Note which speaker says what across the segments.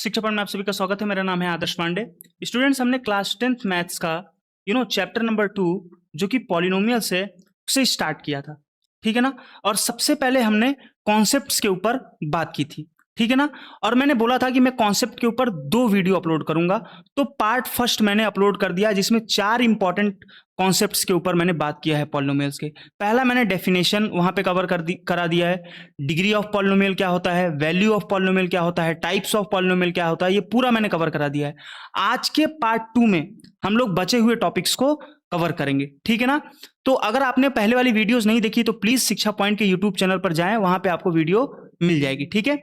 Speaker 1: शिक्षा पढ़ में आप सभी का स्वागत है। मेरा नाम है आदर्श पांडे। स्टूडेंट्स, हमने क्लास 10th मैथ्स का चैप्टर नंबर 2 जो कि पॉलिनोमियल्स है उसे स्टार्ट किया था। ठीक है ना। और सबसे पहले हमने कॉन्सेप्ट्स के ऊपर बात की थी। ठीक है ना। और मैंने बोला था कि मैं कॉन्सेप्ट के ऊपर 2 वीडियो अपलोड करूंगा। तो पार्ट फर्स्ट मैंने अपलोड कर दिया जिसमें 4 इंपॉर्टेंट कॉन्सेप्ट्स के ऊपर मैंने बात किया है पॉलिनोमियल्स के। पहला मैंने डेफिनेशन वहां पे कवर करा दिया है। डिग्री ऑफ पॉलिनोमियल क्या होता है, वैल्यू ऑफ पॉलिनोमियल क्या होता है, टाइप्स ऑफ पॉलिनोमियल क्या होता है, ये पूरा मैंने कवर करा दिया है। आज के पार्ट 2 में हम लोग बचे हुए टॉपिक्स को कवर करेंगे। ठीक है ना। तो अगर आपने पहले वाली वीडियोस नहीं देखी तो प्लीज शिक्षा पॉइंट के यूट्यूब चैनल पर जाएं, वहां पे आपको वीडियो मिल जाएगी। ठीक है।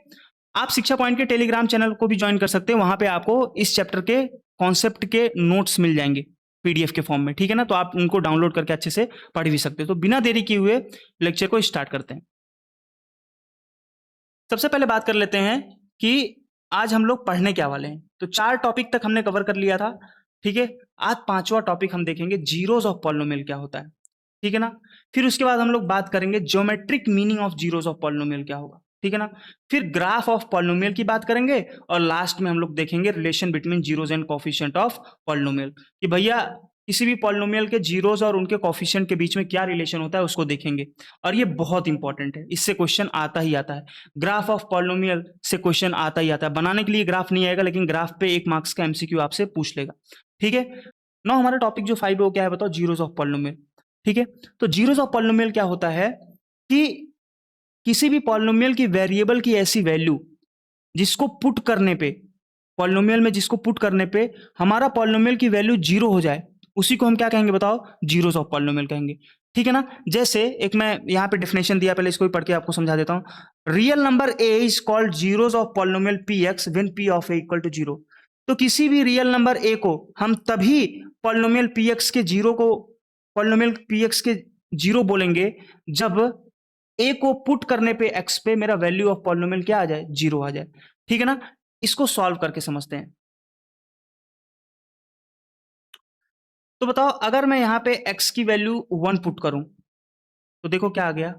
Speaker 1: आप शिक्षा पॉइंट के टेलीग्राम चैनल को भी ज्वाइन कर सकते हैं, वहां पे आपको इस चैप्टर के कॉन्सेप्ट के नोट्स मिल जाएंगे पीडीएफ के फॉर्म में। ठीक है ना। तो आप उनको डाउनलोड करके अच्छे से पढ़ भी सकते हो। तो बिना देरी किए हुए लेक्चर को स्टार्ट करते हैं। सबसे पहले बात कर लेते हैं कि आज हम लोग पढ़ने क्या वाले हैं। तो 4 टॉपिक तक हमने कवर कर लिया था। ठीक है। आज 5वां टॉपिक हम देखेंगे, जीरोस ऑफ पॉलिनोमियल क्या होता है। ठीक है ना। फिर उसके बाद हम लोग बात करेंगे geometric meaning of zeros of polynomial क्या होगा। ठीक है ना। फिर ग्राफ ऑफ पॉलिनोमियल की बात करेंगे और लास्ट में हम लोग देखेंगे relation between zeros and coefficient of polynomial कि भैया किसी भी पॉलिनोमियल के जीरोस और उनके कोफिशिएंट के बीच में क्या रिलेशन होता है उसको देखेंगे। और ये बहुत इंपॉर्टेंट है, इससे क्वेश्चन आता ही आता है। ग्राफ ऑफ पॉलिनोमियल से क्वेश्चन आता ही आता है। बनाने के लिए ग्राफ नहीं आएगा, लेकिन ग्राफ पे 1 मार्क्स का एमसीक्यू आपसे पूछ लेगा। ठीक है। नाउ हमारा टॉपिक जो 5 है वो क्या है बताओ, जीरोस ऑफ पॉलिनोमियल। ठीक है। तो जीरोस ऑफ पॉलिनोमियल क्या होता है कि किसी भी पॉलिनोमियल की वेरिएबल की ऐसी वैल्यू जिसको पुट करने पे, पॉलिनोमियल में जिसको पुट करने पे हमारा पॉलिनोमियल की वैल्यू 0 हो जाए, उसी को हम क्या कहेंगे बताओ, जीरोस ऑफ पॉलिनोमियल कहेंगे। ठीक है ना। जैसे एक मैं यहां पे डेफिनेशन दिया, पहले इसको भी पढ़ के आपको समझा देता हूं। Real number A is called zeros of polynomial P X when P of A equal to 0। तो किसी भी रियल नंबर ए को हम तभी पॉलिनोमियल पी एक्स के जीरो को, पॉलिनोमियल पी एक्स के 0 बोलेंगे जब ए को पुट करने पे एक्स पे मेरा वैल्यू ऑफ पॉलिनोमियल क्या आ जाए, 0 आ जाए। ठीक है ना। इसको सॉल्व करके समझते हैं। तो बताओ अगर मैं यहां पे x की वैल्यू 1 पुट करूं तो देखो क्या आ गया,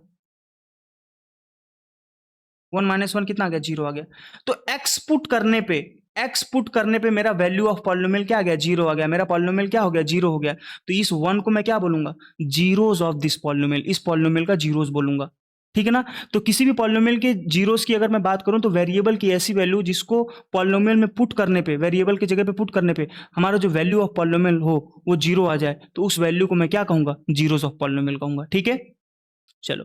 Speaker 1: 1 माइनस 1 कितना आ गया, 0 आ गया। तो x पुट करने पे मेरा वैल्यू ऑफ पॉलिनोमियल क्या आ गया, 0 आ गया। मेरा पॉलिनोमियल क्या हो गया, 0 हो गया। तो इस 1 को मैं क्या बोलूंगा, जीरोस ऑफ दिस पॉलिनोमियल, इस पॉलिनोमियल का जीरोस बोलूंगा। ठीक है ना। तो किसी भी पॉलिनोमियल के जीरोस की अगर मैं बात करूं तो वेरिएबल की ऐसी वैल्यू जिसको पॉलिनोमियल में पुट करने पे, वेरिएबल की जगह पे पुट करने पे हमारा जो वैल्यू ऑफ पॉलिनोमियल हो वो 0 आ जाए, तो उस वैल्यू को मैं क्या कहूंगा, जीरोस ऑफ पॉलिनोमियल कहूंगा। ठीक है। चलो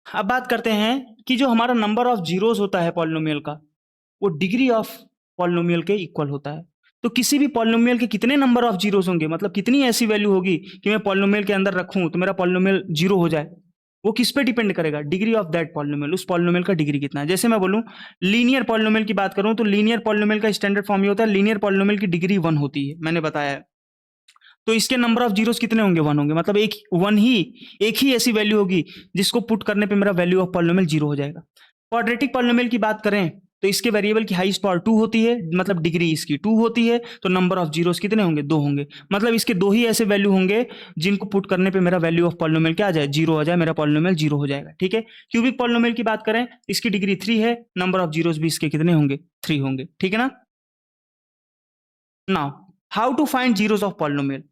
Speaker 1: अब बात करते हैं कि जो हमारा नंबर ऑफ जीरोस होता है पॉलिनोमियल का, वो डिग्री ऑफ पॉलिनोमियल के इक्वल होता है। तो किसी भी पॉलिनोमियल के कितने नंबर ऑफ जीरोस होंगे, मतलब कितनी ऐसी वैल्यू होगी कि मैं पॉलिनोमियल के अंदर रखूं तो मेरा पॉलिनोमियल 0 हो जाए, वो किस पे डिपेंड करेगा, डिग्री ऑफ दैट पॉलिनोमियल, उस पॉलिनोमियल का डिग्री कितना है। जैसे मैं बोलूं लीनियर पॉलिनोमियल की बात करूं तो लीनियर पॉलिनोमियल का स्टैंडर्ड फॉर्म ये होता है, लीनियर पॉलिनोमियल की डिग्री 1 होती है, मैंने बताया है। तो इसके नंबर ऑफ जीरोस कितने होंगे, 1 होंगे। मतलब एक ही ऐसी वैल्यू होगी जिसको पुट करने पे मेरा वैल्यू ऑफ पॉलिनोमियल 0 हो जाएगा। क्वाड्रेटिक पॉलिनोमियल की बात करें तो इसके वेरिएबल की हाईएस्ट पावर 2 होती है, मतलब डिग्री इसकी 2 होती है। तो नंबर ऑफ जीरोस कितने होंगे, 2 होंगे। मतलब इसके 2 ही ऐसे वैल्यू होंगे जिनको पुट करने पे मेरा वैल्यू ऑफ पॉलिनोमियल क्या आ जाए, 0 आ जाए, मेरा पॉलिनोमियल 0 हो जाएगा। ठीक है। क्यूबिक पॉलिनोमियल की बात करें, इसकी डिग्री 3 है, नंबर ऑफ जीरोस भी इसके कितने होंगे, 3 होंगे। ठीक है ना। Now how to find zeros of polynomial.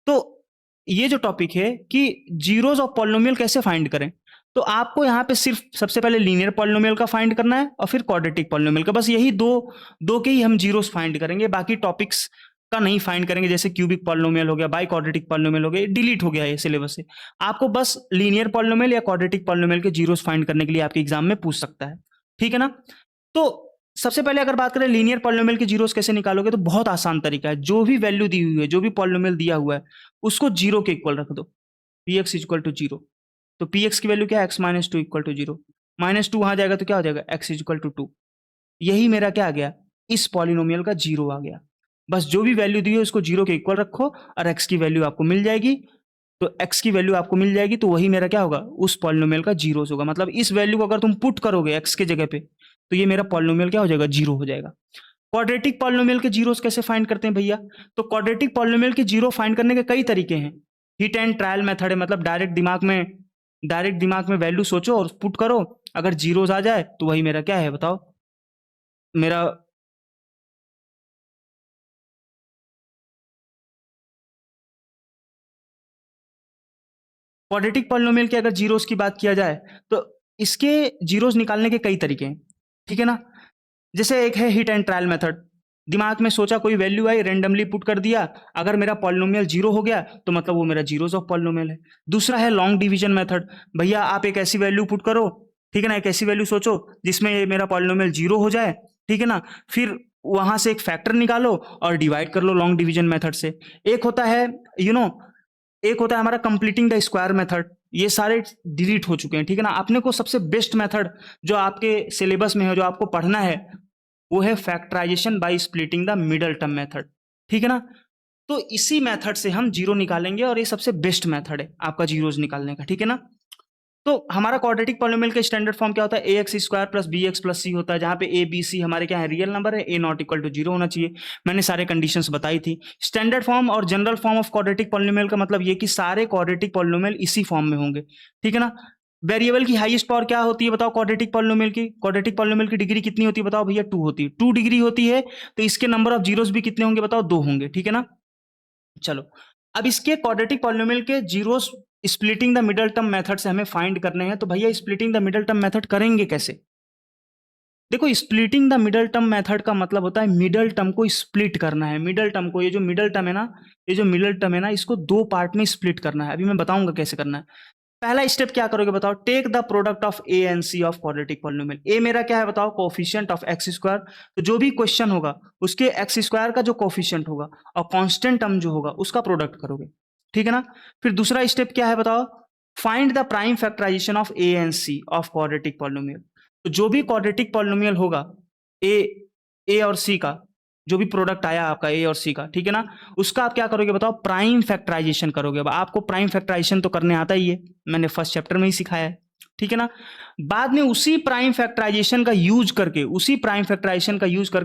Speaker 1: तो ये जो टॉपिक है कि जीरोस ऑफ पॉलिनोमियल कैसे फाइंड करें, तो आपको यहां पे सिर्फ सबसे पहले लीनियर पॉलिनोमियल का फाइंड करना है और फिर क्वाड्रेटिक पॉलिनोमियल का। बस यही दो दो के ही हम जीरोस फाइंड करेंगे, बाकी टॉपिक्स का नहीं फाइंड करेंगे। जैसे क्यूबिक पॉलिनोमियल हो गया, बाई क्वाड्रेटिक पॉलिनोमियल हो गया, डिलीट हो गया ये सिलेबस से। आपको बस लीनियर पॉलिनोमियल या क्वाड्रेटिक पॉलिनोमियल के जीरोस फाइंड करने के लिए आपके एग्जाम में पूछ सकता है। ठीक है ना। तो सबसे पहले अगर बात करें लीनियर पॉलिनोमियल के जीरोस कैसे निकालोगे, तो बहुत आसान तरीका है। जो भी वैल्यू दी हुई है, जो भी पॉलिनोमियल दिया हुआ है, उसको 0 के इक्वल रख दो। P X equal to 0। तो पी एक्स की वैल्यू क्या है, एक्स माइनस 2 इक्वल टू 0। -2 वहां जाएगा तो क्या हो जाएगा, एक्स इक्वल टू 2। यही मेरा क्या आ गया, इस पॉलिनोमियल का 0 आ गया। बस जो भी वैल्यू दी है उसको 0 के इक्वल रखो और एक्स की वैल्यू आपको मिल जाएगी। तो एक्स की वैल्यू आपको मिल जाएगी तो वही मेरा क्या होगा, उस पॉलिनोमियल का जीरोस होगा। मतलब इस वैल्यू को अगर तुम पुट करोगे एक्स के जगह पे तो ये मेरा पॉलिनोमियल क्या हो जाएगा, 0 हो जाएगा। क्वाड्रेटिक पॉलिनोमियल के जीरोस कैसे फाइंड करते हैं भैया, तो क्वाड्रेटिक पॉलिनोमियल के जीरो फाइंड करने के कई तरीके हैं। हिट एंड ट्रायल मेथड है, मतलब डायरेक्ट दिमाग में वैल्यू सोचो और पुट करो, अगर जीरोस आ जाए तो वही मेरा क्या है बताओ, मेरा क्वाड्रेटिक पॉलिनोमियल के अगर जीरोस की बात किया जाए तो इसके जीरोस निकालने के कई तरीके हैं, ठीक है ना। जैसे एक है हिट एंड ट्रायल मेथड, दिमाग में सोचा कोई वैल्यू आई, रेंडमली पुट कर दिया, अगर मेरा पॉलिनोमियल जीरो हो गया तो मतलब वो मेरा जीरोस ऑफ पॉलिनोमियल है। दूसरा है लॉन्ग डिवीजन मेथड, भैया आप एक ऐसी वैल्यू पुट करो, ठीक है ना, एक ऐसी वैल्यू सोचो जिसमें मेरा पॉलिनोमियल जीरो हो जाए, ठीक है ना, फिर वहां से एक फैक्टर निकालो और डिवाइड कर लो लॉन्ग डिवीजन मेथड से। एक होता है यू नो एक होता है हमारा कंप्लीटिंग द स्क्वायर मेथड, ये सारे डिलीट हो चुके हैं, ठीक है ना। अपने को सबसे बेस्ट मेथड जो आपके सिलेबस में है, जो आपको पढ़ना है, वो है factorization by splitting the middle term method, ठीक है ना। तो इसी मेथड से हम जीरो निकालेंगे और ये सबसे बेस्ट मेथड है आपका जीरोस निकालने का, ठीक है ना। तो हमारा क्वाड्रेटिक पॉलिनोमियल का स्टैंडर्ड फॉर्म क्या होता है, A x square plus B x plus सी होता है, जहां पे ए बी सी हमारे क्या है, रियल नंबर है, ए नॉट इक्वल टू जीरो होना चाहिए। मैंने सारे कंडीशंस बताई थी। स्टैंडर्ड फॉर्म और general form of quadratic polynomial का मतलब ये कि सारे क्वाड्रेटिक पॉलिनोमियल इसी फॉर्म में होंगे, ठीक है ना। वेरिएबल की हाईएस्ट पावर क्या होती है बताओ, क्वाड्रेटिक पॉलिनोमियल की डिग्री कितनी होती है बताओ भैया, 2 होती है, 2 डिग्री होती है, तो इसके नंबर ऑफ जीरोस भी कितने होंगे बताओ, 2 होंगे, ठीक है ना। चलो, अब इसके क्वाड्रेटिक पॉलिनोमियल के zeros splitting the middle term method से हमें फाइंड करने हैं, तो भैया splitting the middle term method करेंगे कैसे। देखो, splitting the middle term method का मतलब होता है मिडल टर्म को स्प्लिट करना है। मिडल टर्म को, ये जो मिडल टर्म है ना, ये जो मिडल टर्म है ना, इसको दो पार्ट में स्प्लिट करना है। अभी मैं बताऊंगा कैसे करना है। पहला स्टेप क्या करोगे बताओ, take the product of A and C of quadratic polynomial. A मेरा क्या है बताओ, कोफिशिएंट ऑफ एक्स स्क्वायर, तो जो भी क्वेश्चन होगा उसके एक्स स्क्वायर का जो कोफिशिएंट होगा और कांस्टेंट टर्म जो होगा उसका प्रोडक्ट करोगे, ठीक है ना। फिर दूसरा स्टेप क्या है बताओ, find the prime factorization of A and C of quadratic polynomial. तो जो भी क्वाड्रेटिक पॉलिनोमियल होगा, ए ए और सी का, जो भी प्रोडक्ट आया आपका ए और सी का, ठीक है ना, उसका आप क्या करोगे बताओ, प्राइम फैक्टराइजेशन करोगे। अब आपको प्राइम फैक्टराइजेशन तो करने आता ही है, मैंने फर्स्ट चैप्टर में ही सिखाया है, ठीक है ना। बाद में उसी प्राइम फैक्टराइजेशन का यूज करके,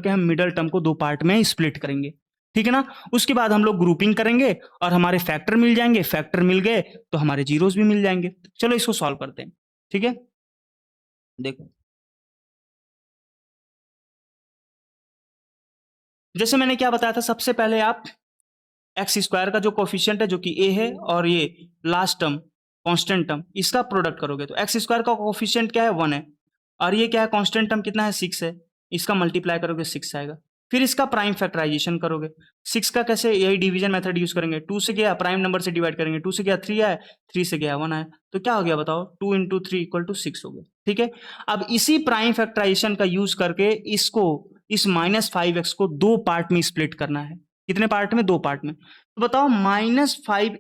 Speaker 1: हम मिडल टर्म को दो पार्ट में स्प्लिट करेंगे, ठीक है ना। उसके बाद हम लोग ग्रुपिंग करेंगे और हमारे फैक्टर मिल जाएंगे, फैक्टर मिल गए तो हमारे जीरोस भी मिल जाएंगे। चलो इसको सॉल्व करते हैं, ठीक है। देखो, जैसे मैंने क्या बताया था, सबसे पहले आप एक्स स्क्वायर का जो कोफिशिएंट है जो कि ए है, और ये लास्ट टर्म कांस्टेंट टर्म, इसका प्रोडक्ट करोगे तो एक्स स्क्वायर का कोफिशिएंट क्या है, 1 है, और ये क्या है, कांस्टेंट टर्म कितना है, 6 है, इसका मल्टीप्लाई करोगे 6 आएगा। फिर इसका प्राइम फैक्टराइजेशन करोगे, 6 का कैसे, यही डिवीजन मेथड यूज करेंगे, 2 से गया प्राइम नंबर से डिवाइड करेंगे, 2 से गया 3 आया, 3 से गया 1 आया, तो क्या हो गया बताओ, 2 इंटू 3 इक्वल टू 6 हो गया, ठीक है। अब इसी प्राइम फैक्टराइजेशन का यूज करके इसको, इस -5x को दो पार्ट में स्प्लिट करना है। कितने पार्ट में, दो पार्ट में। तो बताओ -5,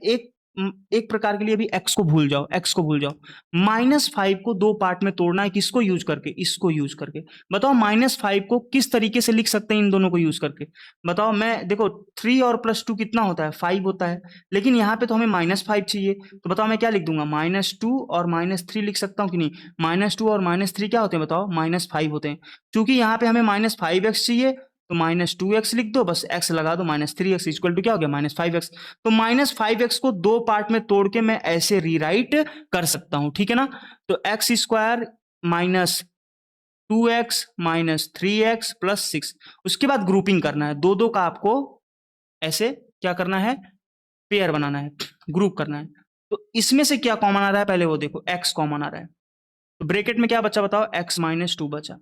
Speaker 1: एक प्रकार के लिए भी एक्स को भूल जाओ, -5 को दो पार्ट में तोड़ना है, किसको यूज करके, इसको यूज करके। बताओ -5 को किस तरीके से लिख सकते हैं इन दोनों को यूज करके, बताओ। मैं देखो 3 और +2 कितना होता है, 5 होता है, लेकिन यहाँ पे तो हमें -5 चाहिए, तो बताओ मैं क्या लिख दूंगा, -2 और -3 लिख सकता हूँ कि नहीं। -2 और -3 क्या होते हैं बताओ, -5 होते हैं। क्योंकि यहाँ पे हमें -5x चाहिए, तो -2x लिख दो, बस x लगा दो, -3x इक्वल टू क्या हो गया, -5x। तो -5x को दो पार्ट में तोड़ के मैं ऐसे रीराइट कर सकता हूं, ठीक है ना। तो x square -2x -3x plus 6, उसके बाद ग्रुपिंग करना है, दो दो का आपको ऐसे क्या करना है, पेयर बनाना है, ग्रुप करना है। तो इसमें से क्या कॉमन आ रहा है, पहले वो देखो, x कॉमन आ रहा है, तो ब्रेकेट में क्या बचा बताओ, x -2 बचा।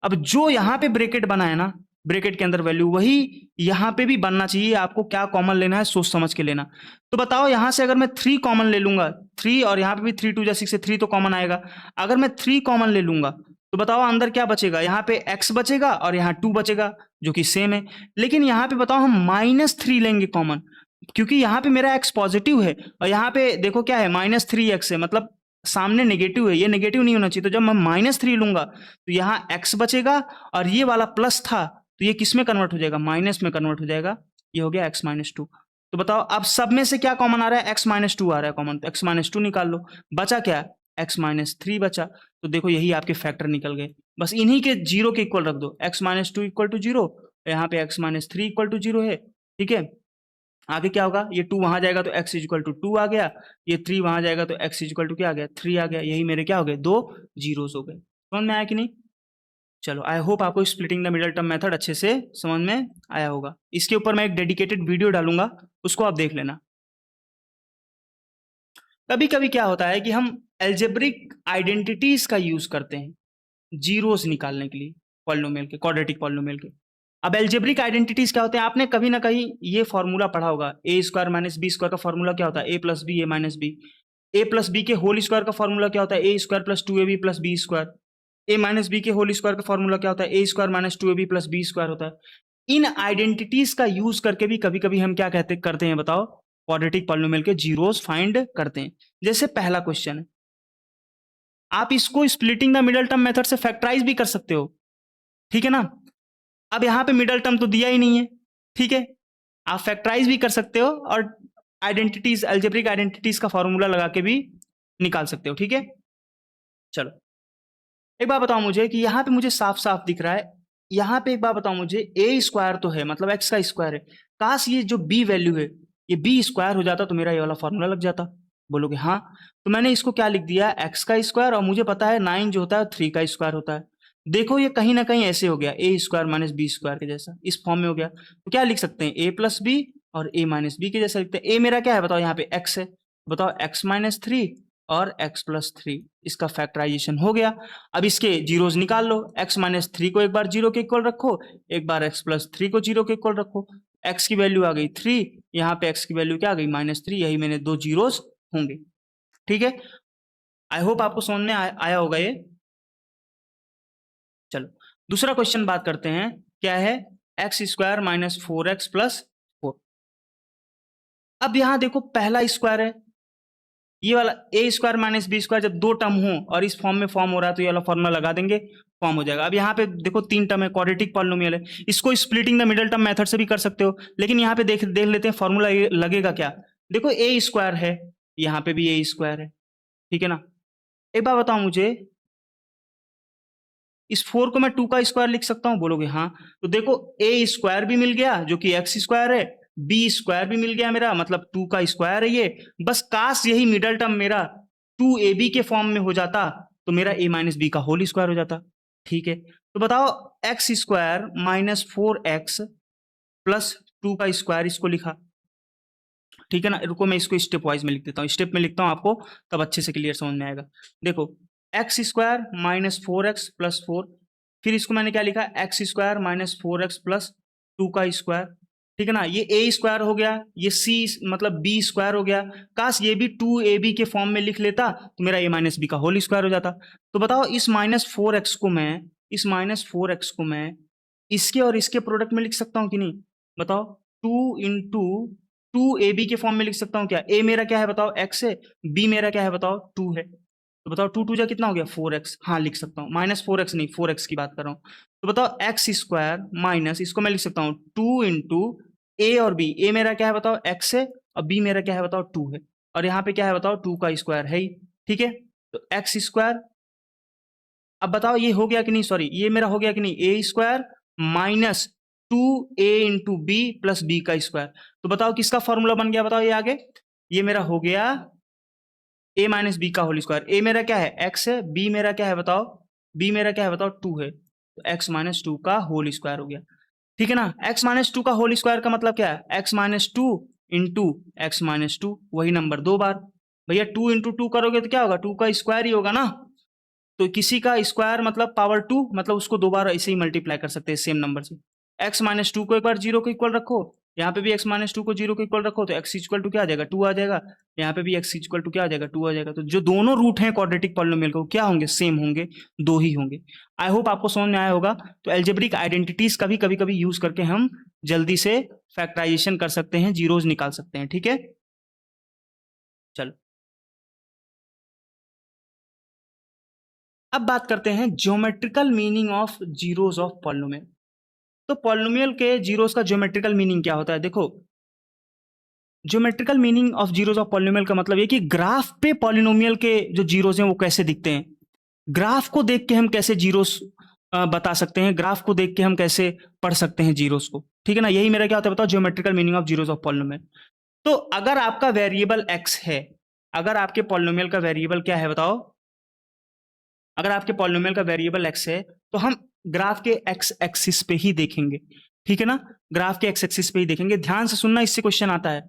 Speaker 1: अब जो यहां पे ब्रेकेट बना है ना, ब्रेकेट के अंदर वैल्यू, वही यहां पे भी बनना चाहिए। आपको क्या कॉमन लेना है, सोच समझ के लेना। तो बताओ यहां से अगर मैं 3 कॉमन ले लूंगा, 3, और यहां पे भी 3 2 6 से 3 तो कॉमन आएगा। अगर मैं 3 कॉमन ले लूंगा तो बताओ अंदर क्या बचेगा, यहाँ पे x बचेगा और यहाँ 2 बचेगा, जो कि सेम है। लेकिन यहाँ पे बताओ हम -3 लेंगे कॉमन, क्योंकि यहाँ पे मेरा x पॉजिटिव है, और यहाँ पे देखो क्या है, -3x है, मतलब सामने नेगेटिव है, ये नेगेटिव नहीं होना चाहिए। तो जब मैं -3 लूंगा तो यहाँ x बचेगा, और ये वाला प्लस था तो ये किस में कन्वर्ट हो जाएगा, माइनस में कन्वर्ट हो जाएगा, ये हो गया x-2। तो बताओ अब सब में से क्या कॉमन आ रहा है, x-2 आ रहा है कॉमन, तो x-2 निकाल लो, बचा क्या, x-3 बचा। तो देखो यही आपके फैक्टर निकल गए, बस इन्हीं के जीरो के इक्वल रख दो, x-2 इक्वल टू जीरो, यहाँ पे x-3 इक्वल टू जीरो है, ठीक है। आगे क्या होगा, ये 2 वहां जाएगा तो x इक्वल टू 2 आ गया, ये 3 वहां जाएगा तो x इक्वल टू क्या आ गया, 3 आ गया। यही मेरे क्या हो गए, दो जीरोस हो गए। समझ में आया कि नहीं। चलो, आई होप आपको splitting the middle term method अच्छे से समझ में आया होगा। इसके ऊपर मैं एक डेडिकेटेड वीडियो डालूंगा, उसको आप देख लेना। कभी कभी क्या होता है कि हम एल्जेब्रिक आइडेंटिटीज का यूज करते हैं जीरोस निकालने के लिए, पॉलिनोमियल के, क्वाड्रेटिक पॉलिनोमियल के। अब एल्जेब्रिक आइडेंटिटीज क्या होते हैं, आपने कभी ना कहीं ये फॉर्मूला पढ़ा होगा, A square minus B square का फॉर्मूला क्या होता है, A plus B A minus B. A plus B के होल स्क्वायर का फॉर्मूला क्या होता है, A square plus two A B plus B square. A minus B के होल स्क्वायर का फॉर्मूला क्या होता है, A square minus two A B plus B square होता है। इन आइडेंटिटीज का यूज करके भी कभी कभी हम क्या करते हैं बताओ, क्वाड्रेटिक पॉलिनोमियल के जीरोस फाइंड करते हैं। जैसे पहला क्वेश्चन है, आप इसको splitting the middle term method से फैक्टराइज भी कर सकते हो, ठीक है ना। अब यहां पे मिडल टर्म तो दिया ही नहीं है, ठीक है, आप फैक्टराइज भी कर सकते हो और आइडेंटिटीज, अलजेब्रिक आइडेंटिटीज का फॉर्मूला लगा के भी निकाल सकते हो, ठीक है। चलो, एक बार बताओ मुझे कि यहां पे मुझे साफ साफ दिख रहा है, यहां पे एक बार बताओ मुझे, ए स्क्वायर तो है, मतलब एक्स का स्क्वायर है, काश ये जो बी वैल्यू है ये बी स्क्वायर हो जाता तो मेरा ये वाला फॉर्मूला लग जाता। बोलोगे हाँ, तो मैंने इसको क्या लिख दिया, एक्स का स्क्वायर, और मुझे पता है 9 जो होता है 3 का स्क्वायर होता है। देखो ये कहीं ना कहीं ऐसे हो गया, ए स्क्वायर माइनस बी स्क्वायर के जैसा इस फॉर्म में हो गया। तो क्या लिख सकते हैं, ए प्लस बी और ए माइनस बी के जैसा लिखते हैं। ए मेरा क्या है बताओ, यहाँ पे एक्स है, बताओ एक्स माइनस थ्री और एक्स प्लस थ्री, इसका फैक्टराइजेशन हो गया। अब इसके जीरोस निकाल लो, एक्स माइनस थ्री को एक बार जीरो के इक्वल रखो, एक बार एक्स प्लस थ्री को जीरो के इक्वल रखो। एक्स की वैल्यू आ गई 3, यहाँ पे एक्स की वैल्यू क्या आ गई -3, यही मैंने दो जीरोस होंगे, ठीक है। आई होप आपको समझ में आया होगा ये। चलो, दूसरा क्वेश्चन बात करते हैं, क्या है, x square minus 4x plus 4। अब यहां देखो पहला स्क्वायर है, ये वाला ए स्क्वायर माइनस बी स्क्वायर, जब दो टर्म हो और इस फॉर्म में फॉर्म हो रहा है तो ये वाला फॉर्मूला लगा देंगे, फॉर्म हो जाएगा। अब यहाँ पे देखो 3 टर्म है, क्वाड्रेटिक पॉलिनोमियल है, इसको splitting the middle term method से भी कर सकते हो, लेकिन यहाँ पे देख लेते हैं फॉर्मूला लगेगा क्या। देखो ए स्क्वायर है, यहाँ पे भी ए स्क्वायर है, ठीक है ना। एक बार बताओ मुझे, इस 4 को मैं 2 का स्क्वायर लिख सकता हूं, बोलोगे हाँ। तो देखो ए स्क्वायर भी मिल गया जो कि एक्स स्क्वायर है, बी स्क्वायर भी मिल गया मेरा, मतलब 2 का स्क्वायर है ये। बस काश यही मिडल टर्म मेरा 2ab के फॉर्म में हो जाता तो मेरा a माइनस बी का होल स्क्वायर हो जाता, ठीक है। तो बताओ x square minus 4x plus 2 का स्क्वायर, इसको लिखा, ठीक है ना। रुको मैं इसको स्टेप वाइज में लिख देता हूँ, स्टेप में लिखता हूँ आपको तब अच्छे से क्लियर समझ में आएगा। देखो x square minus 4x plus 4, फिर इसको मैंने क्या लिखा, x square minus 4x plus 2 का स्क्वायर, ठीक है ना। ये ए स्क्वायर हो गया, ये सी मतलब बी स्क्वायर हो गया, काश ये भी 2ab के फॉर्म में लिख लेता तो मेरा a माइनस बी का होल स्क्वायर हो जाता। तो बताओ इस -4x को मैं, इस -4x को मैं इसके और इसके प्रोडक्ट में लिख सकता हूँ कि नहीं, बताओ 2 इंटू 2ab के फॉर्म में लिख सकता हूँ क्या। a मेरा क्या है बताओ, x है, b मेरा क्या है बताओ 2 है, तो बताओ 2 2 जा कितना हो गया 4x, हाँ लिख सकता हूँ, -4x नहीं 4x की बात कर रहा हूँ। तो बताओ एक्स स्क्वायर माइनस, इसको मैं लिख सकता हूँ 2 इंटू ए और बी, ए मेरा क्या है बताओ x है और बी मेरा क्या है बताओ 2 है, और यहाँ पे क्या है बताओ 2 का स्क्वायर है ही, ठीक है। तो एक्स स्क्वायर, अब बताओ ये हो गया कि नहीं, सॉरी ये मेरा हो गया कि नहीं, A square minus 2a into B plus B का स्क्वायर। तो बताओ किसका फॉर्मूला बन गया बताओ, ये आगे ये मेरा हो गया a माइनस बी का होल स्क्वायर। ए मेरा क्या है x है, बी मेरा क्या है बताओ, बी मेरा क्या है बताओ 2 है, तो x माइनस 2 का होल स्क्वायर हो गया, ठीक है ना। x माइनस 2 का होल स्क्वायर का मतलब क्या है, x minus 2 into x minus 2, वही नंबर 2 बार, भैया 2 इंटू 2 करोगे तो क्या होगा, 2 का स्क्वायर ही होगा ना। तो किसी का स्क्वायर मतलब पावर 2, मतलब उसको दो बार ऐसे ही मल्टीप्लाई कर सकते हैं सेम नंबर से। x माइनस 2 को एक बार 0 के इक्वल रखो, यहाँ पे भी x माइनस 2 को 0 के इक्वल रखो, तो x इक्वल टू क्या आ जाएगा 2 आ जाएगा, यहाँ पे भी x इक्वल टू क्या आ जाएगा 2 आ जाएगा। तो जो दोनों रूट हैं क्वाड्रेटिक पॉलिनोमियल को क्या होंगे, सेम होंगे, दो ही होंगे। आई होप आपको समझ में आया होगा। तो एल्जेब्रिक आइडेंटिटीज का भी कभी कभी यूज करके हम जल्दी से फैक्टराइजेशन कर सकते हैं, जीरोज निकाल सकते हैं, ठीक है। चलो, अब बात करते हैं geometrical meaning of zeros of polynomial. तो पॉलिनोमियल के जीरोस का ज्योमेट्रिकल मीनिंग क्या होता है, देखो geometrical meaning of zeros of polynomial का मतलब ये कि ग्राफ पे पॉलिनोमियल के जो जीरोस हैं वो कैसे दिखते हैं, ग्राफ को देख के हम कैसे जीरोस बता सकते हैं, ग्राफ को देख के हम कैसे पढ़ सकते हैं जीरोस को, ठीक है ना। यही मेरा क्या होता है बताओ, geometrical meaning of zeros of polynomial. तो अगर आपका वेरिएबल एक्स है, अगर आपके पॉलिनोमियल का वेरिएबल क्या है बताओ, अगर आपके पॉलिनोमियल का वेरिएबल एक्स है तो हम ग्राफ के एक्स एक्सिस पे ही देखेंगे, ठीक है ना, ग्राफ के एक्स एक्सिस पे ही देखेंगे। ध्यान से सुनना, इससे क्वेश्चन आता है।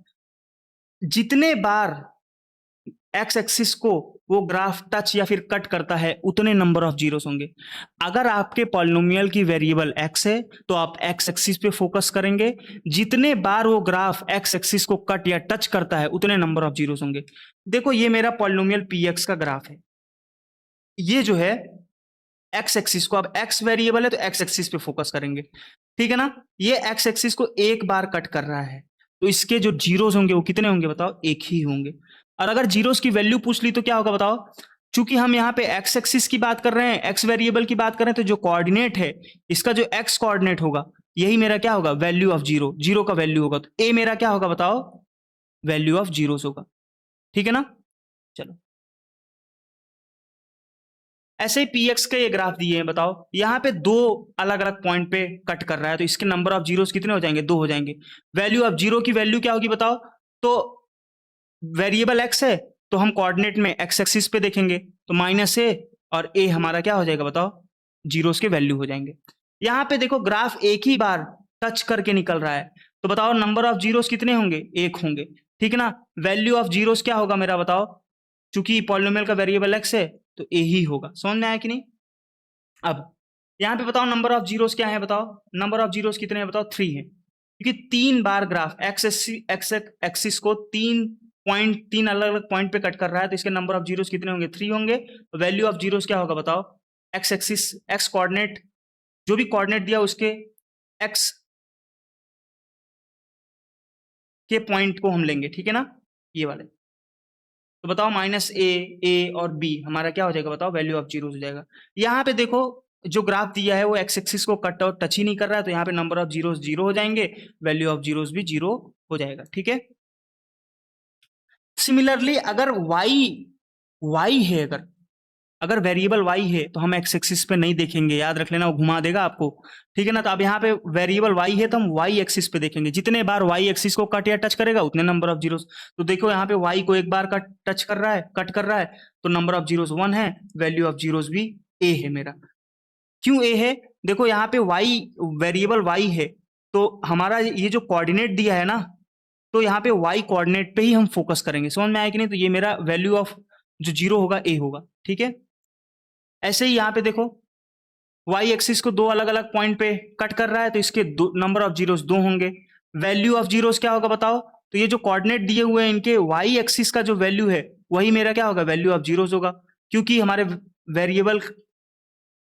Speaker 1: जितने बार एक्स एक्सिस को वो ग्राफ टच या फिर कट करता है उतने नंबर ऑफ जीरोस होंगे। अगर आपके पॉलिनोमियल की वेरिएबल एक्स है तो आप एक्स एक्सिस पे फोकस करेंगे, जितने बार वो ग्राफ एक्स एक्सिस को कट या टच करता है उतने नंबर ऑफ जीरोस होंगे। देखो ये मेरा पॉलिनोमियल पी एक्स का ग्राफ है, ये जो है एक्स एक्सिस को, अब एक्स वेरिएबल है तो एक्स एक्सिस पे फोकस करेंगे, ठीक है ना। ये एक्स एक्सिस को एक बार कट कर रहा है तो इसके जो जीरोस होंगे वो कितने होंगे बताओ, एक ही होंगे। और अगर जीरोस की वैल्यू पूछ ली तो क्या होगा बताओ, चूंकि हम यहाँ पे एक्स एक्सिस की बात कर रहे हैं, एक्स वेरिएबल की बात कर रहे हैं, तो जो कोऑर्डिनेट है इसका जो एक्स कोऑर्डिनेट होगा यही मेरा क्या होगा, वैल्यू ऑफ जीरो, जीरो का वैल्यू होगा। तो ए मेरा क्या होगा बताओ, वैल्यू ऑफ जीरोस होगा, ठीक है ना। चलो ऐसे ही पी एक्स के ये ग्राफ दिए हैं, बताओ यहाँ पे दो अलग अलग पॉइंट पे कट कर रहा है तो इसके नंबर ऑफ जीरोस कितने हो जाएंगे, दो हो जाएंगे। वैल्यू ऑफ जीरो की वैल्यू क्या होगी बताओ, तो वेरिएबल एक्स है तो हम कोऑर्डिनेट में एक्स एक्सिस पे देखेंगे तो माइनस ए, और ए हमारा क्या हो जाएगा बताओ, जीरोस के वैल्यू हो जाएंगे। यहाँ पे देखो ग्राफ एक ही बार टच करके निकल रहा है तो बताओ नंबर ऑफ जीरोस कितने होंगे, एक होंगे, ठीक है ना। वैल्यू ऑफ जीरोस क्या होगा मेरा बताओ, चूंकि पॉलिनोमियल का वेरिएबल एक्स है तो ए ही होगा। समझ में आया कि नहीं। अब यहाँ पे बताओ नंबर ऑफ जीरोस क्या है बताओ, नंबर ऑफ जीरोस कितने हैं बताओ, 3 है, क्योंकि तीन बार ग्राफ एक्स एक्सिस को तीन अलग अलग पॉइंट पे कट कर रहा है तो इसके नंबर ऑफ जीरोस कितने होंगे, 3 होंगे। तो वैल्यू ऑफ जीरोस क्या होगा बताओ, एक्स एक्सिस, एक्स कोऑर्डिनेट, जो भी कोऑर्डिनेट दिया उसके एक्स के पॉइंट को हम लेंगे, ठीक है ना, ये वाले। तो बताओ माइनस ए और बी हमारा क्या हो जाएगा बताओ, वैल्यू ऑफ जीरोस हो जाएगा। यहाँ पे देखो जो ग्राफ दिया है वो एक्स एक्सिस को कट और टच ही नहीं कर रहा है तो यहाँ पे नंबर ऑफ जीरोस जीरो हो जाएंगे, वैल्यू ऑफ जीरोस भी जीरो हो जाएगा, ठीक है। सिमिलरली अगर y है, अगर वेरिएबल y है तो हम एक्स एक्सिस पे नहीं देखेंगे, याद रख लेना, वो घुमा देगा आपको, ठीक है ना। तो अब यहाँ पे वेरिएबल y है तो हम y एक्सिस पे देखेंगे, जितने बार y एक्सिस को कट या टच करेगा उतने नंबर ऑफ जीरोस। तो देखो यहाँ पे y को एक बार टच कर रहा है, कट कर रहा है तो नंबर ऑफ जीरोस 1 है, वैल्यू ऑफ जीरोस भी a है मेरा। क्यों a है, देखो यहाँ पे y वेरिएबल y है तो हमारा ये जो कोऑर्डिनेट दिया है ना, तो यहाँ पे y कोऑर्डिनेट पे ही हम फोकस करेंगे। समझ में आया कि नहीं। तो ये मेरा वैल्यू ऑफ जो जीरो होगा a होगा, ठीक है। ऐसे ही यहाँ पे देखो y एक्सिस को दो अलग अलग पॉइंट पे कट कर रहा है तो इसके दो नंबर ऑफ जीरोस दो होंगे। वैल्यू ऑफ जीरोस क्या होगा बताओ, तो ये जो कोऑर्डिनेट दिए हुए हैं इनके y एक्सिस का जो वैल्यू है वही मेरा क्या होगा, वैल्यू ऑफ जीरोस होगा, क्योंकि हमारे वेरिएबल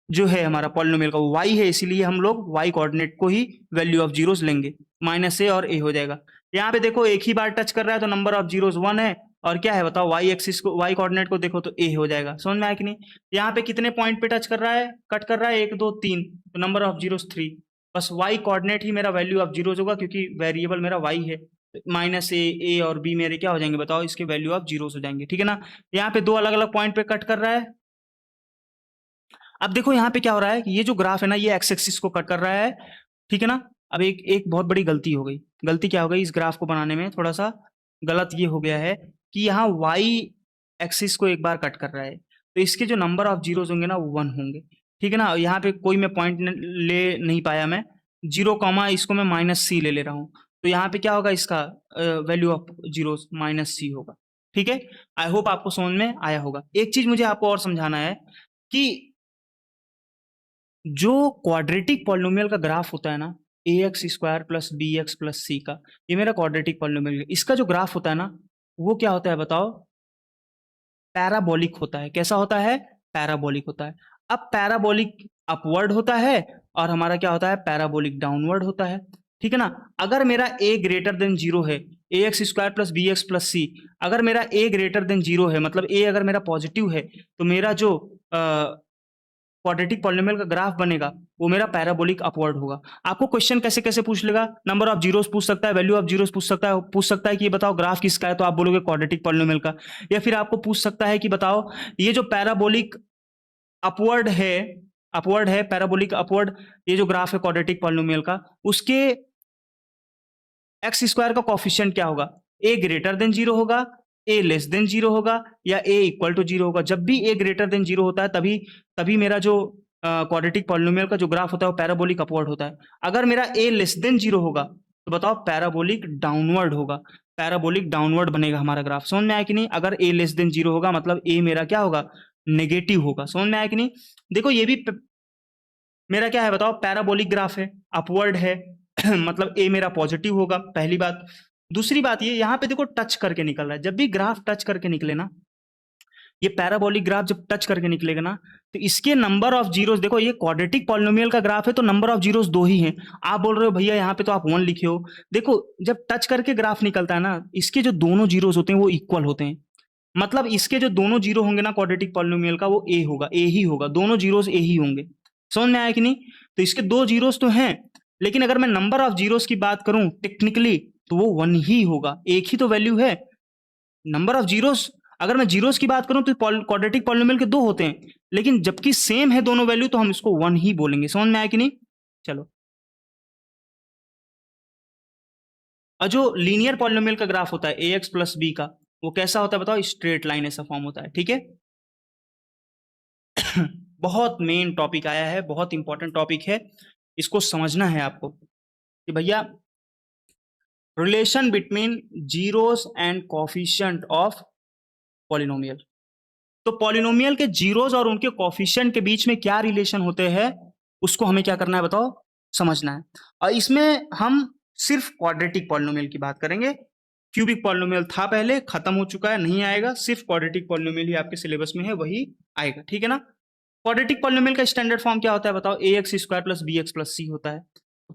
Speaker 1: जो है हमारा पॉलिनोमियल का वो y है, इसीलिए हम लोग y कोऑर्डिनेट को ही वैल्यू ऑफ जीरोस लेंगे, माइनस ए और a हो जाएगा। यहाँ पे देखो एक ही बार टच कर रहा है तो नंबर ऑफ जीरोस 1 है, और क्या है बताओ, y एक्सिस को, y कोऑर्डिनेट को देखो तो a हो जाएगा। समझ में आया कि नहीं। यहाँ पे कितने पॉइंट पे टच कर रहा है, कट कर रहा है, 1 2 3, तो नंबर ऑफ जीरोस 3, बस y कोऑर्डिनेट ही मेरा वैल्यू ऑफ जीरोस होगा क्योंकि वेरिएबल मेरा y है। माइनस ए और b मेरे क्या हो जाएंगे बताओ, इसके वैल्यू ऑफ जीरोस हो जाएंगे, ठीक है ना। यहाँ पे दो अलग अलग पॉइंट पे कट कर रहा है। अब देखो यहाँ पे क्या हो रहा है कि ये जो ग्राफ है ना ये एक्स एक्सिस को कट कर रहा है, ठीक है ना। अब एक बहुत बड़ी गलती हो गई। गलती क्या हो गई, इस ग्राफ को बनाने में थोड़ा सा गलत ये हो गया है कि यहाँ वाई एक्सिस को एक बार कट कर रहा है तो इसके जो नंबर ऑफ जीरोस होंगे ना वो 1 होंगे, ठीक है ना। यहाँ पे कोई मैं पॉइंट ले नहीं पाया, मैं जीरो कॉमा इसको मैं माइनस सी ले रहा हूँ तो यहाँ पे क्या होगा, इसका वैल्यू ऑफ जीरोस माइनस सी होगा, ठीक है। आई होप आपको समझ में आया होगा। एक चीज मुझे आपको और समझाना है कि जो क्वाड्रेटिक पॉलिनोमियल का ग्राफ होता है ना, A x square plus B x plus C का, ये मेरा क्वाड्रेटिक पॉलिनोमियल है। इसका जो ग्राफ होता है ना वो क्या होता है बताओ, पैराबोलिक होता है। कैसा होता है, पैराबोलिक होता है। अब पैराबोलिक अपवर्ड होता है और हमारा क्या होता है, पैराबोलिक डाउनवर्ड होता है, ठीक है ना। अगर मेरा a ग्रेटर देन जीरो है, A x square plus B x plus C, अगर मेरा a ग्रेटर देन जीरो है मतलब a अगर मेरा पॉजिटिव है तो मेरा जो क्वाड्रेटिक पॉलिनोमियल का ग्राफ बनेगा वो मेरा पैराबोलिक अपवर्ड होगा। आपको क्वेश्चन कैसे कैसे पूछ लेगा, नंबर ऑफ जीरोस पूछ सकता है, वैल्यू ऑफ जीरोस पूछ सकता है कि ये बताओ ग्राफ किसका है तो आप बोलोगे क्वाड्रेटिक पॉलिनोमियल का। या फिर आपको पूछ सकता है कि बताओ ये जो पैराबोलिक अपवर्ड है पैराबोलिक अपवर्ड, ये जो ग्राफ है क्वाड्रेटिक पॉलिनोमियल का, उसके एक्स स्क्वायर का कोफिशिएंट क्या होगा, ए ग्रेटर देन जीरो होगा, ए लेस देन जीरो होगा, या ए इक्वल टू जीरो होगा। जब भी ए ग्रेटर देन जीरो होता है तभी मेरा जो क्वाड्रेटिक पॉलिनोमियल का जो ग्राफ होता है वो पैराबोलिक अपवर्ड होता है। अगर मेरा a लेस देन 0 होगा तो बताओ पैराबोलिक डाउनवर्ड होगा, पैराबोलिक डाउनवर्ड बनेगा हमारा ग्राफ। समझ में आया कि नहीं? अगर a लेस देन 0 होगा मतलब a मेरा क्या होगा, नेगेटिव होगा। समझ में आया कि नहीं? देखो ये भी मेरा क्या है बताओ, पैराबोलिक ग्राफ है, अपवर्ड है मतलब a मेरा पॉजिटिव होगा, पहली बात। दूसरी बात ये यहाँ पे देखो टच करके निकल रहा है, जब भी ग्राफ टच करके निकले ना, ये पैराबोलिक ग्राफ जब टच करके निकलेगा ना तो इसके नंबर ऑफ जीरोस, देखो ये क्वाड्रेटिक पॉलिनोमियल का ग्राफ है तो नंबर ऑफ जीरोस 2 ही हैं। आप बोल रहे हो भैया यहाँ पे तो आप 1 लिखे हो, देखो जब टच करके ग्राफ निकलता है ना, इसके जो दोनों जीरोस होते हैं वो इक्वल होते हैं। मतलब इसके जो दोनों जीरो होंगे ना क्वाड्रेटिक पॉलिनोमियल का, वो ए होगा, ए ही होगा, दोनों जीरोस ए ही होंगे। समझ में आया कि नहीं? तो इसके 2 जीरोस तो हैं, लेकिन अगर मैं नंबर ऑफ जीरोस की बात करूं टेक्निकली तो वो 1 ही होगा, एक ही तो वैल्यू है। नंबर ऑफ जीरोस, अगर मैं जीरोस की बात करूं तो क्वाड्रेटिक पॉलिनोमियल के 2 होते हैं, लेकिन जबकि सेम है दोनों वैल्यू तो हम इसको 1 ही बोलेंगे। समझ में आया कि नहीं? चलो, और जो लीनियर पॉलिनोमियल का ग्राफ होता है ए एक्स प्लस बी का, वो कैसा होता है बताओ? स्ट्रेट लाइन ऐसा फॉर्म होता है। ठीक है बहुत मेन टॉपिक आया है, बहुत इंपॉर्टेंट टॉपिक है, इसको समझना है आपको कि भैया relation between zeros and coefficient of polynomial. तो पॉलिनोमियल के जीरोस और उनके कोफिशिएंट के बीच में क्या रिलेशन होते हैं, उसको हमें क्या करना है बताओ? समझना है। और इसमें हम सिर्फ क्वाड्रेटिक पॉलिनोमियल की बात करेंगे। क्यूबिक पॉलिनोमियल था पहले, खत्म हो चुका है, नहीं आएगा, सिर्फ क्वाड्रेटिक पॉलिनोमियल ही आपके सिलेबस में है, वही आएगा। ठीक है ना? क्वाड्रेटिक पॉलिनोमियल का स्टैंडर्ड फॉर्म क्या होता है बताओ? A x square plus B x plus सी होता है।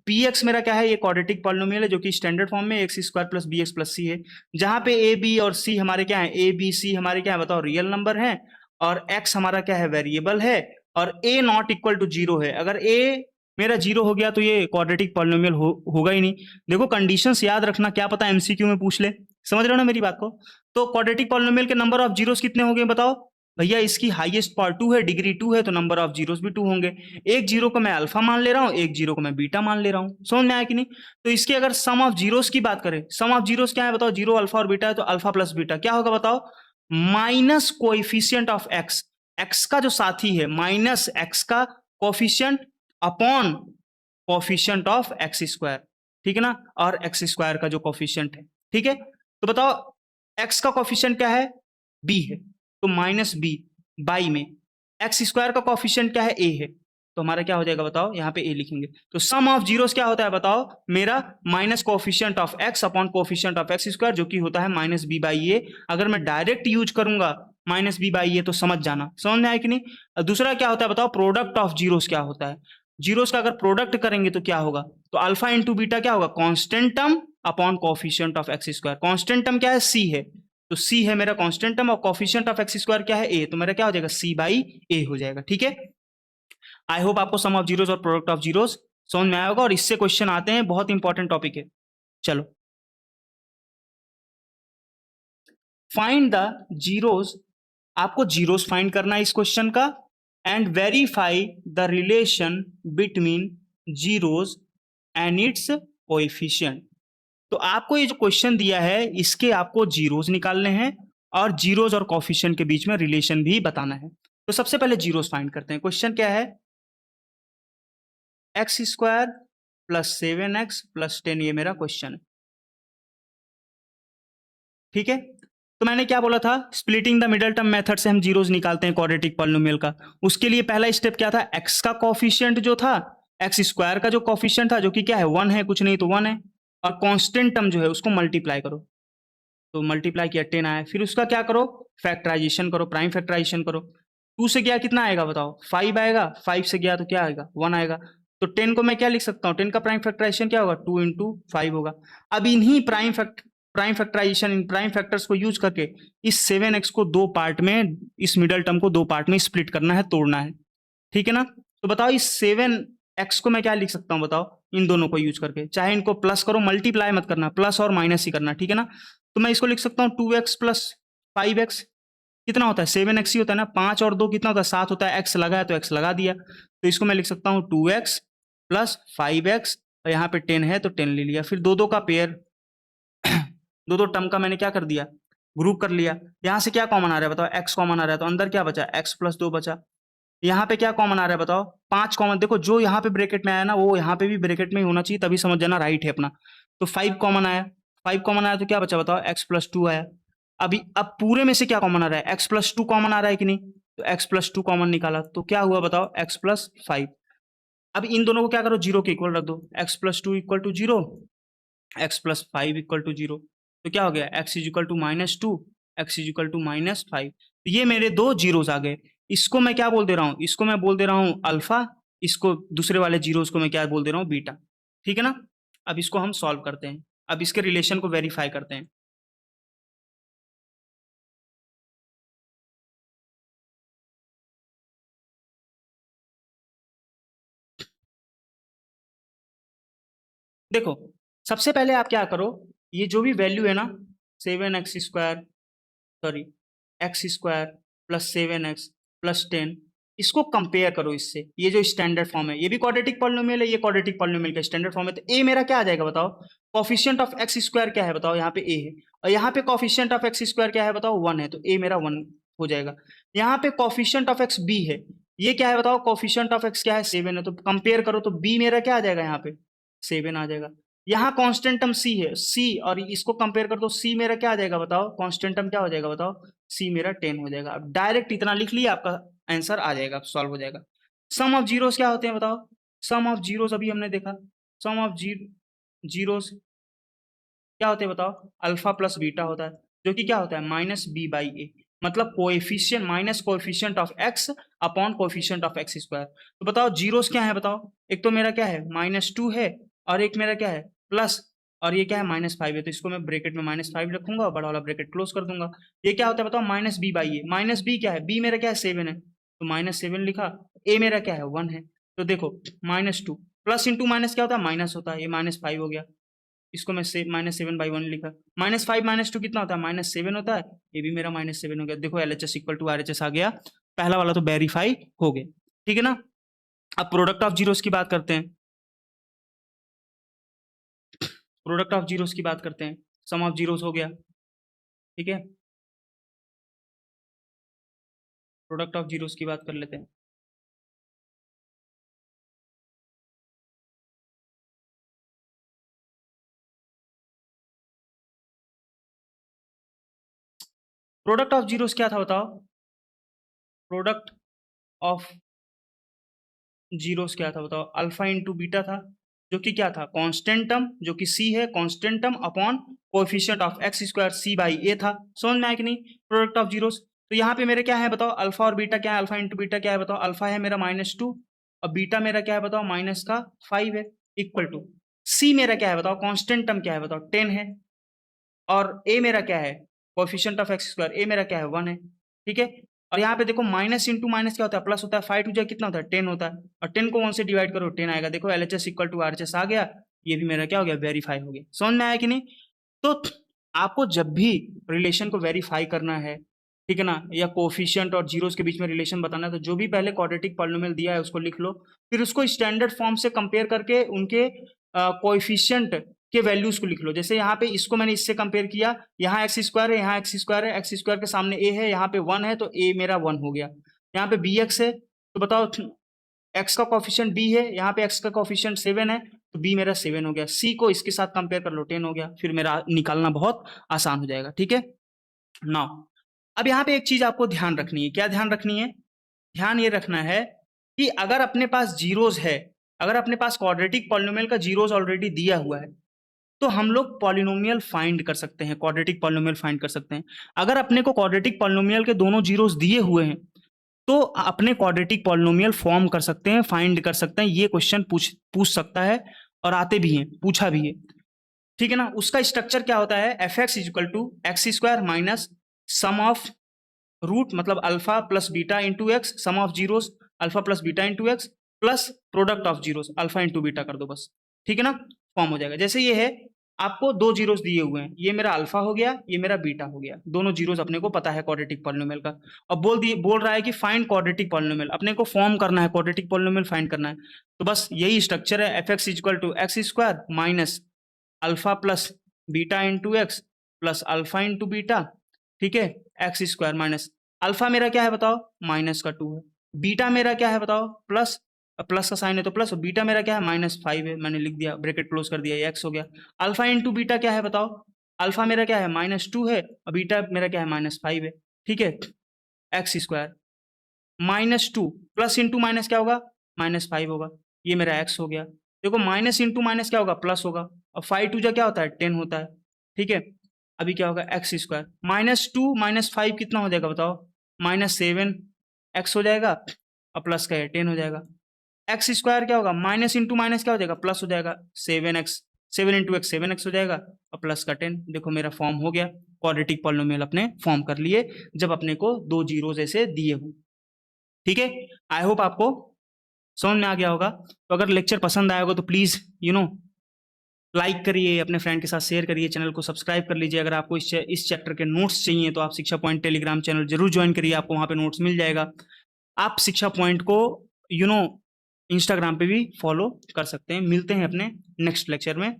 Speaker 1: पी एक्स मेरा क्या है? ये क्वाड्रेटिक पॉलिनोमियल है जो कि स्टैंडर्ड फॉर्म में x square plus B x plus c है, जहां पे ए बी और सी हमारे क्या है, ए बी सी हमारे क्या है बताओ? रियल नंबर है, और एक्स हमारा क्या है? वेरिएबल है, और ए नॉट इक्वल टू जीरो है। अगर ए मेरा जीरो हो गया तो ये क्वाड्रेटिक पॉलिनोमियल होगा ही नहीं। देखो कंडीशंस याद रखना, क्या पता एमसीक्यू में पूछ ले। समझ रहे हो ना मेरी बात को? तो क्वाड्रेटिक पॉलिनोमियल के नंबर ऑफ जीरोस कितने हो गए बताओ? भैया इसकी हाईएस्ट पावर 2 है, डिग्री 2 है, तो नंबर ऑफ जीरोस भी 2 होंगे। एक जीरो को मैं अल्फा मान ले रहा हूं, एक जीरो को मैं बीटा मान ले रहा हूं। समझ में आया कि नहीं? तो इसके अगर सम ऑफ जीरोस की बात करें, सम ऑफ जीरोस क्या है बताओ? जीरो अल्फा और बीटा है, तो अल्फा प्लस बीटा क्या होगा बताओ? Minus coefficient of x, x का जो साथी है माइनस एक्स का coefficient upon coefficient of x square. ठीक है ना? और एक्स स्क्वायर का जो कोएफिशिएंट है। ठीक है, तो बताओ एक्स का कोएफिशिएंट क्या है? बी है, तो माइनस बी बाई में एक्स स्क्वायर का कोएफिशिएंट क्या है? ए है, तो हमारा क्या हो जाएगा बताओ? यहाँ पे ए लिखेंगे। तो सम ऑफ जीरोस क्या होता है बताओ? मेरा minus coefficient of x upon coefficient of x square, जो कि होता है माइनस बी बाई ए। अगर मैं डायरेक्ट यूज करूंगा माइनस बी बाई ए तो समझ जाना। समझ में आया कि नहीं? दूसरा क्या होता है बताओ? प्रोडक्ट ऑफ जीरोस क्या होता है? जीरोस का अगर प्रोडक्ट करेंगे तो क्या होगा? तो अल्फा इंटू बीटा क्या होगा? Constant term upon coefficient of x square. Constant term क्या है? सी है, तो सी है मेरा कांस्टेंट टर्म, और कोएफिशिएंट ऑफ एक्स स्क्वायर क्या है? ए, तो मेरा क्या हो जाएगा? सी बाई ए हो जाएगा। ठीक है, आई होप आपको सम ऑफ जीरोस और प्रोडक्ट ऑफ जीरोस समझ में आया होगा, और इससे क्वेश्चन आते हैं, बहुत इंपॉर्टेंट टॉपिक है। चलो, फाइंड द जीरोस, आपको जीरोस फाइंड करना है इस क्वेश्चन का, and verify the relation between zeros and it's coefficient. तो आपको ये जो क्वेश्चन दिया है इसके आपको जीरोस निकालने हैं और जीरोस और कोएफिशिएंट के बीच में रिलेशन भी बताना है। तो सबसे पहले जीरोस फाइंड करते हैं। क्वेश्चन क्या है? X square plus 7x plus 10, ये मेरा क्वेश्चन है। ठीक है, तो मैंने क्या बोला था? Splitting the middle term method से हम जीरोस निकालते हैं क्वाड्रेटिक पॉलिनोमियल का। उसके लिए पहला स्टेप क्या था? एक्स का कोएफिशिएंट जो था, एक्स स्क्वायर का जो कोएफिशिएंट था, जो कि क्या है? 1 है, कुछ नहीं तो 1 है, और कांस्टेंट टर्म जो है उसको मल्टीप्लाई करो, तो मल्टीप्लाई किया 10 आया। फिर उसका क्या करो? फैक्टराइजेशन करो, प्राइम फैक्टराइजेशन करो। 2 से गया कितना आएगा बताओ? 5 आएगा, 5 से गया तो क्या आएगा? 1 आएगा। तो 10 को मैं क्या लिख सकता हूँ? 10 का प्राइम फैक्टराइजेशन क्या होगा? 2 इंटू 5 होगा। अब इन्हीं प्राइम फैक्टराइजेशन, इन प्राइम फैक्टर्स को यूज करके इस 7x को 2 पार्ट में, इस मिडल टर्म को 2 पार्ट में स्प्लिट करना है, तोड़ना है। ठीक है ना? तो बताओ इस 7x को मैं क्या लिख सकता हूँ बताओ? इन दोनों को यूज करके, चाहे इनको प्लस करो, मल्टीप्लाई मत करना, प्लस और माइनस ही करना। ठीक है ना? तो मैं इसको लिख सकता हूँ 2x प्लस 5x, कितना होता है? 7x ही होता है ना। 5 और 2 कितना होता है? 7 होता है। x लगा है तो x लगा दिया, तो इसको मैं लिख सकता हूँ 2x प्लस 5x, और यहाँ पे 10 है तो 10 ले लिया। फिर दो दो का पेयर, दो दो टर्म का मैंने क्या कर दिया? ग्रुप कर लिया। यहाँ से क्या कॉमन आ रहा है बताओ? x कॉमन आ रहा है, तो अंदर क्या बचा? x प्लस 2 बचा। यहाँ पे क्या कॉमन आ रहा है बताओ, 5 कॉमन, देखो जो यहाँ पे ब्रैकेट में आया ना वो यहाँ पे भी ब्रैकेट में ही होना चाहिए, तभी समझ जाना राइट है अपना। तो 5 कॉमन आया, 5 कॉमन आया तो क्या बचा बताओ, x+2 आया। अभी अब पूरे में से क्या कॉमन आ रहा है, x+2 कॉमन आ रहा है कि नहीं, तो x+2 कॉमन निकाला तो क्या हुआ बताओ, x+5। अब इन दोनों को क्या करो, जीरो के इक्वल रख दो, x+2 equal to zero, x+5 equal to zero, तो क्या हो गया, x is equal to -2, x is equal to -5। तो ये मेरे दो जीरोस आ गए। इसको मैं क्या बोल दे रहा हूँ, इसको मैं बोल दे रहा हूँ अल्फा, इसको दूसरे वाले जीरोस को मैं क्या बोल दे रहा हूँ, बीटा। ठीक है ना। अब इसको हम सॉल्व करते हैं, अब इसके रिलेशन को वेरीफाई करते हैं। देखो सबसे पहले आप क्या करो, ये जो भी वैल्यू है ना, 7x² sorry x² plus 7x plus 10, इसको कंपेयर करो इससे। ये जो स्टैंडर्ड फॉर्म है, ये भी क्वाड्रेटिक पॉलिनोमियल है, ये क्वाड्रेटिक पॉलिनोमियल का स्टैंडर्ड फॉर्म है। तो ए मेरा क्या आ जाएगा बताओ, कोफिशिएंट ऑफ x² क्या है बताओ, यहाँ पे a है, और यहाँ पे कोफिशिएंट ऑफ x² क्या है बताओ, 1 है, तो a मेरा 1 हो जाएगा। यहाँ पे कोफिशिएंट ऑफ x b है, ये क्या है बताओ, कोफिशिएंट ऑफ x क्या है, 7 है, तो कंपेयर करो तो b मेरा क्या आ जाएगा, यहाँ पे 7 आ जाएगा। यहाँ कांस्टेंट टर्म c है, c, और इसको कंपेयर कर दो, c मेरा क्या आ जाएगा बताओ, कांस्टेंट टर्म क्या हो जाएगा बताओ, c मेरा 10 हो जाएगा। अब डायरेक्ट इतना लिख लिया, आपका आंसर आ जाएगा, सॉल्व हो जाएगा। सम ऑफ जीरोस क्या होते हैं बताओ, सम ऑफ जीरोस अभी हमने देखा, सम ऑफ जीरोस क्या होते हैं बताओ, अल्फा प्लस बीटा होता है, जो कि क्या होता है, -b/a, मतलब coefficient minus coefficient of x upon coefficient of x²। तो बताओ जीरोस क्या है बताओ, एक तो मेरा क्या है -2 है, और एक मेरा क्या है प्लस, और ये क्या है -5 है, तो इसको मैं ब्रैकेट में -5 रखूंगा और बड़ा वाला ब्रैकेट क्लोज कर दूंगा। ये क्या होता है बताओ, -b/a, माइनस बी क्या है, b मेरा क्या है 7 है, तो -7 लिखा, a मेरा क्या है 1 है, तो देखो -2 प्लस इंटू माइनस क्या होता है, माइनस होता है, ये -5 हो गया, इसको मैं -7/1 लिखा, -5 -2 कितना होता है, -7 होता है, ये भी मेरा -7 हो गया। देखो LHS इक्वल टू RHS आ गया, पहला वाला तो वेरीफाई हो गया। ठीक है ना। अब प्रोडक्ट ऑफ जीरोस की बात करते हैं, प्रोडक्ट ऑफ जीरोस की बात करते हैं, सम ऑफ जीरोस हो गया। ठीक है, प्रोडक्ट ऑफ जीरोस की बात कर लेते हैं। प्रोडक्ट ऑफ जीरोस क्या था बताओ, प्रोडक्ट ऑफ जीरोस क्या था बताओ, अल्फा इंटू बीटा था, जो कि क्या था, कांस्टेंट टर्म, जो कि c है, constant term upon coefficient of x² c/a था। समझ में आया कि नहीं, प्रोडक्ट ऑफ जीरोस। तो यहाँ पे मेरे क्या है बताओ, अल्फा और बीटा क्या है, अल्फा इंटू बीटा क्या है बताओ, अल्फा है मेरा -2 और बीटा मेरा क्या है बताओ, -5 है, इक्वल टू c मेरा क्या है बताओ, कांस्टेंट टर्म क्या है बताओ, 10 है, और a मेरा क्या है, कोएफिशिएंट ऑफ x², a मेरा क्या है 1 है। ठीक है, और यहाँ पे देखो माइनस इंटू माइनस क्या होता है, प्लस होता है, 5 टू जाए कितना होता है, 10 होता है, और 10 को 1 से डिवाइड करो 10 आएगा। देखो LHS इक्वल टू RHS आ गया, ये भी मेरा क्या हो गया, वेरीफाई हो गया। समझ में आया कि नहीं। तो आपको जब भी रिलेशन को वेरीफाई करना है, ठीक है ना, या कोफिशिएंट और जीरोस के बीच में रिलेशन बताना है, तो जो भी पहले क्वाड्रेटिक पॉलिनोमियल दिया है उसको लिख लो, फिर उसको स्टैंडर्ड फॉर्म से कंपेयर करके उनके कोएफिशिएंट के वैल्यूज को लिख लो। जैसे यहाँ पे इसको मैंने इससे कंपेयर किया, यहाँ x² है, यहाँ x² है, x² के सामने a है, यहाँ पे 1 है, तो a मेरा 1 हो गया। यहाँ पे bx है, तो बताओ x का कोफिशिएंट b है, यहाँ पे x का कोफिशिएंट 7 है, तो b मेरा 7 हो गया। c को इसके साथ कंपेयर कर लो, 10 हो गया, फिर मेरा निकालना बहुत आसान हो जाएगा। ठीक है, नाउ अब यहाँ पे एक चीज आपको ध्यान रखनी है, क्या ध्यान रखनी है, ध्यान ये रखना है कि अगर अपने पास जीरोस है, अगर अपने पास क्वाड्रेटिक पॉलिनोमियल का जीरोस ऑलरेडी दिया हुआ है, तो हम लोग पॉलिनोमियल फाइंड कर सकते हैं, क्वाड्रेटिक पॉलिनोमियल फाइंड कर सकते हैं। अगर अपने को क्वाड्रेटिक पॉलिनोमियल के दोनों जीरोस दिए हुए हैं, तो अपने क्वाड्रेटिक पॉलिनोमियल फॉर्म कर सकते हैं, फाइंड कर सकते हैं। ये क्वेश्चन पूछ सकता है, और आते भी हैं, पूछा भी है। ठीक है ना। उसका स्ट्रक्चर क्या होता है, fx equal to x² minus sum of root, मतलब alpha plus beta into x, sum of zeros alpha plus beta into x, plus product of zeros alpha into beta कर दो बस। ठीक है ना, फॉर्म हो जाएगा। जैसे ये है, आपको दो जीरोस दिए हुए हैं, ये मेरा अल्फा हो गया, ये मेरा बीटा हो गया, दोनों जीरोस अपने को पता है क्वाड्रेटिक पॉलिनोमियल का। अब बोल रहा है कि फाइंड क्वाड्रेटिक पॉलिनोमियल, अपने को फॉर्म करना है, क्वाड्रेटिक पॉलिनोमियल फाइंड करना है। तो बस यही स्ट्रक्चर है, fx equal to x² minus alpha plus beta into x plus alpha into beta. ठीक है, x² माइनस अल्फा मेरा क्या है बताओ, -2 है, बीटा मेरा क्या है बताओ, प्लस, प्लस का साइन है तो प्लस, और बीटा मेरा क्या है -5 है, मैंने लिख दिया, ब्रैकेट क्लोज कर दिया, ये x हो गया। अल्फा इंटू बीटा क्या है बताओ, अल्फा मेरा क्या है -2 है, और बीटा मेरा क्या है -5 है, ठीक है। X square -2 plus into minus क्या होगा, -5 होगा, ये मेरा x हो गया। देखो माइनस इंटू माइनस क्या होगा, प्लस होगा, और 5 टू जा क्या होता है, 10 होता है, ठीक है। अभी क्या होगा, एक्स स्क्वायर -2 -5 कितना हो जाएगा बताओ, -7 x हो जाएगा, और प्लस का 10 हो जाएगा। एक्स स्क्वायर क्या होगा, माइनस इंटू माइनस क्या हो जाएगा, प्लस हो जाएगा, 7x, 7 इंटू एक्स 7x हो जाएगा, और प्लस का 10। देखो मेरा फॉर्म हो गया, क्वाड्रेटिक पॉलिनोमियल अपने फॉर्म कर लिए जब अपने को दो जीरोस ऐसे दिए हो, ठीक है। आई होप आपको समझ में आ गया होगा। तो अगर लेक्चर पसंद आया होगा तो प्लीज लाइक करिए, अपने फ्रेंड के साथ शेयर करिए, चैनल को सब्सक्राइब कर लीजिए। अगर आपको इस चैप्टर के नोट्स चाहिए तो आप शिक्षा पॉइंट टेलीग्राम चैनल जरूर ज्वाइन करिए, आपको वहां पे नोट्स मिल जाएगा। आप शिक्षा पॉइंट को इंस्टाग्राम पे भी फॉलो कर सकते हैं। मिलते हैं अपने नेक्स्ट लेक्चर में।